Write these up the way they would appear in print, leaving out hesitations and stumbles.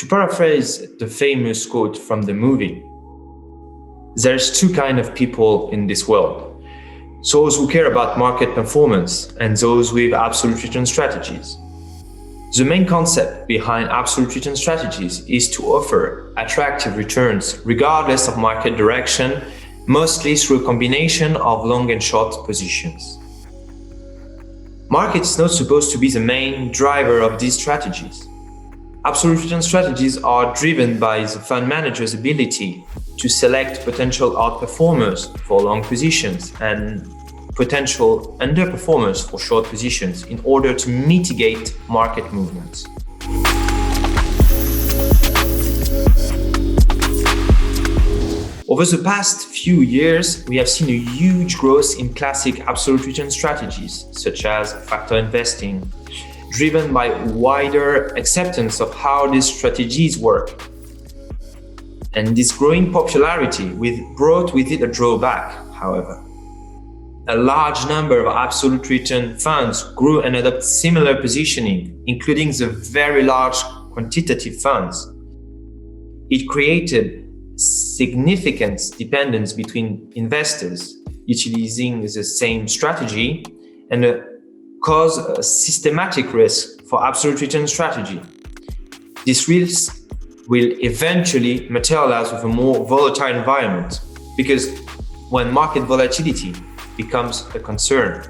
To paraphrase the famous quote from the movie, there's two kinds of people in this world. Those who care about market performance and those with absolute return strategies. The main concept behind absolute return strategies is to offer attractive returns regardless of market direction, mostly through a combination of long and short positions. Market is not supposed to be the main driver of these strategies. Absolute return strategies are driven by the fund manager's ability to select potential outperformers for long positions and potential underperformers for short positions in order to mitigate market movements. Over the past few years, we have seen a huge growth in classic absolute return strategies, such as factor investing, driven by wider acceptance of how these strategies work. And this growing popularity brought with it a drawback, however. A large number of absolute return funds grew and adopted similar positioning, including the very large quantitative funds. It created significant dependence between investors utilizing the same strategy and caused a systematic risk for absolute return strategy. This risk will eventually materialize with a more volatile environment because when market volatility becomes a concern,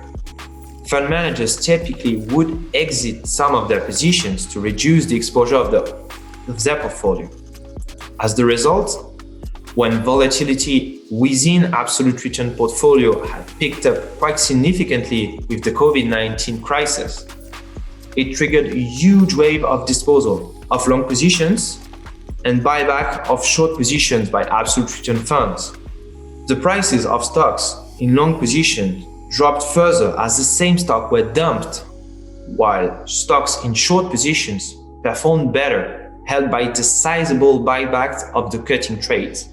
fund managers typically would exit some of their positions to reduce the exposure of their portfolio. As the result, when volatility within absolute return portfolio had picked up quite significantly with the COVID-19 crisis, it triggered a huge wave of disposal of long positions and buyback of short positions by absolute return funds. The prices of stocks in long positions dropped further as the same stocks were dumped, while stocks in short positions performed better, helped by the sizable buybacks of the cutting trades.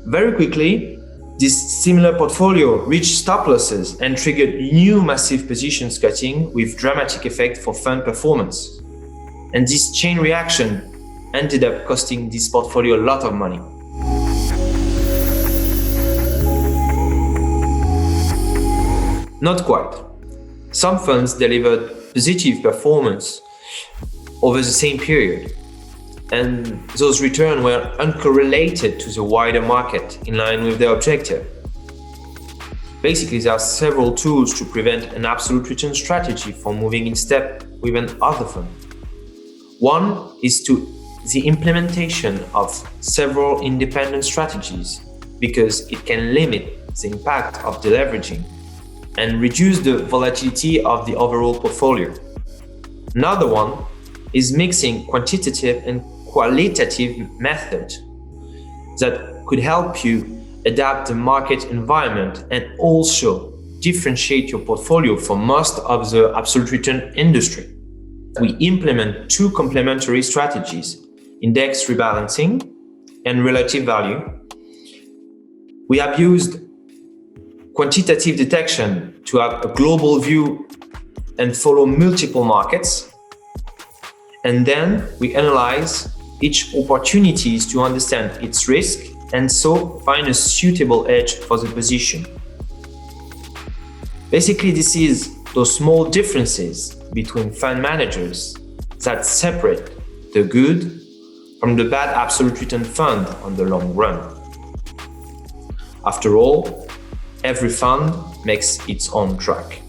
Very quickly, this similar portfolio reached stop losses and triggered new massive positions cutting with dramatic effect for fund performance. And this chain reaction ended up costing this portfolio a lot of money. Not quite. Some funds delivered positive performance over the same period, and those returns were uncorrelated to the wider market in line with their objective. Basically, there are several tools to prevent an absolute return strategy from moving in step with an other fund. One is the implementation of several independent strategies because it can limit the impact of deleveraging and reduce the volatility of the overall portfolio. Another one is mixing quantitative and qualitative methods that could help you adapt the market environment and also differentiate your portfolio from most of the absolute return industry. We implement two complementary strategies, index rebalancing and relative value. We have used quantitative detection to have a global view and follow multiple markets. And then we analyze each opportunities to understand its risk and so find a suitable edge for the position. Basically, this is those small differences between fund managers that separate the good from the bad absolute return fund on the long run. After all, every fund makes its own track.